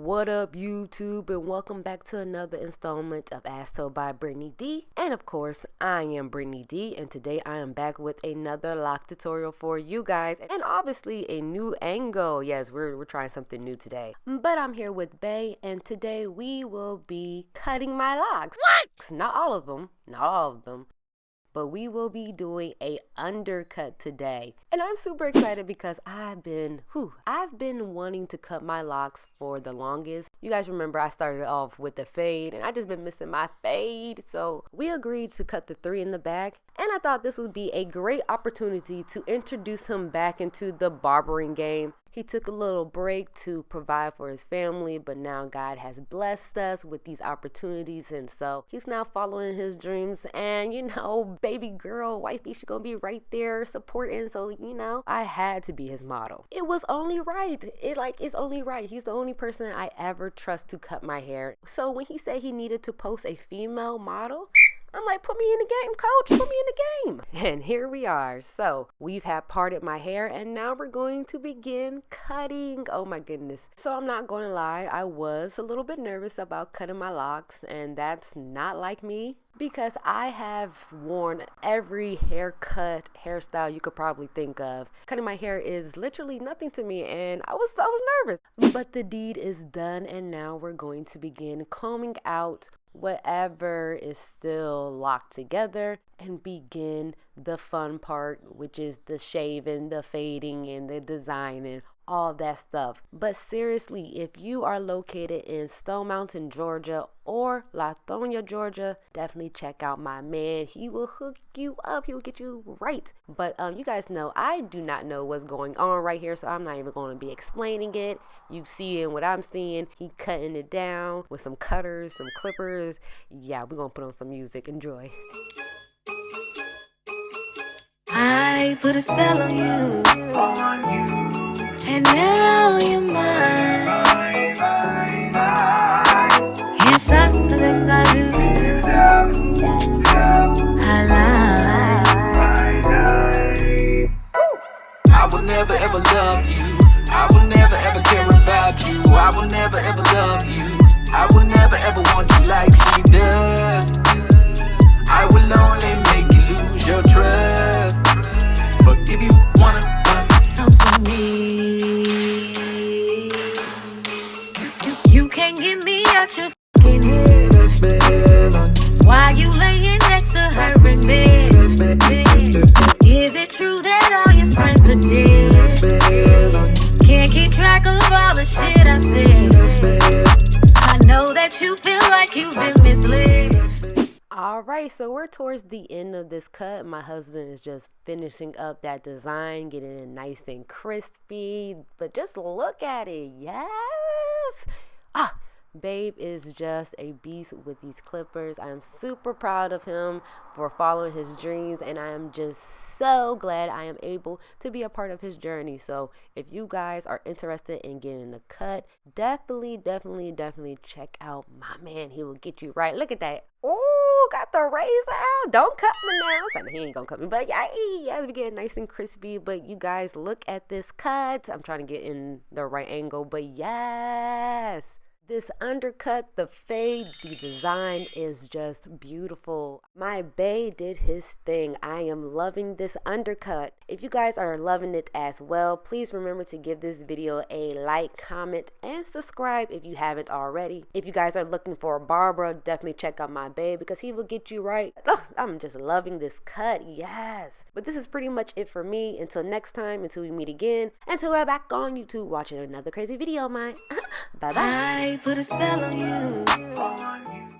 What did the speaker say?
What up, YouTube, and welcome back to another installment of As Told by Brittany D. And of course, I am Brittany D, and today I am back with another lock tutorial for you guys, and obviously a new angle. Yes, we're trying something new today. But I'm here with Bay, and today we will be cutting my locks. What? Not all of them. But we will be doing a undercut today. And I'm super excited because I've been wanting to cut my locks for the longest. You guys remember I started off with the fade and I just been missing my fade. So we agreed to cut the 3 in the back. And I thought this would be a great opportunity to introduce him back into the barbering game. He took a little break to provide for his family, but now God has blessed us with these opportunities, and so he's now following his dreams. And you know, baby girl, wifey, she's gonna be right there supporting. So you know, I had to be his model. It was only right. It's only right. He's the only person I ever trust to cut my hair. So when he said he needed to post a female model, I'm like, put me in the game, coach, put me in the game. And here we are. So we've had parted my hair and now we're going to begin cutting. Oh my goodness. So I'm not going to lie, I was a little bit nervous about cutting my locks, and that's not like me because I have worn every hairstyle you could probably think of. Cutting my hair is literally nothing to me, and I was nervous. But the deed is done, and now we're going to begin combing out whatever is still locked together and begin the fun part, which is the shaving, the fading, and the designing, all that stuff. But seriously, if you are located in Stone Mountain, Georgia or Lithonia, Georgia, definitely check out my man. He will hook you up. He will get you right. But you guys know I do not know what's going on right here, so I'm not even going to be explaining it. You seeing what I'm seeing. He cutting it down with some cutters, some clippers. Yeah, we're gonna put on some music. Enjoy. I put a spell on you, and now you're mine. Can't stop the things I do. I lie. I will never ever love you. I will never ever care about you. I will never ever love you. I will never ever want you like she does. I will only make you lose your trust. But if you wanna come for me, you can't get me out your fucking head. Why you laying next to her in bed? Is it true that all your friends are dead? Can't keep track of all the shit I said. I know that you feel like you've been misled. Alright, so we're towards the end of this cut. My husband is just finishing up that design, getting it nice and crispy. But just look at it. Yes! Babe is just a beast with these clippers. I am super proud of him for following his dreams, and I am just so glad I am able to be a part of his journey. So if you guys are interested in getting a cut, definitely check out my man. He will get you right. Look at that. Oh, got the razor out. Don't cut me now. So he ain't gonna cut me, but yeah, as we get nice and crispy. But you guys, look at this cut. I'm trying to get in the right angle, but yes. This undercut, the fade, the design is just beautiful. My bae did his thing. I am loving this undercut. If you guys are loving it as well, please remember to give this video a like, comment, and subscribe if you haven't already. If you guys are looking for a barber, definitely check out my bae because he will get you right. Oh, I'm just loving this cut. Yes. But this is pretty much it for me. Until next time, until we meet again, until we're back on YouTube watching another crazy video of mine. Bye-bye. I put a spell on you.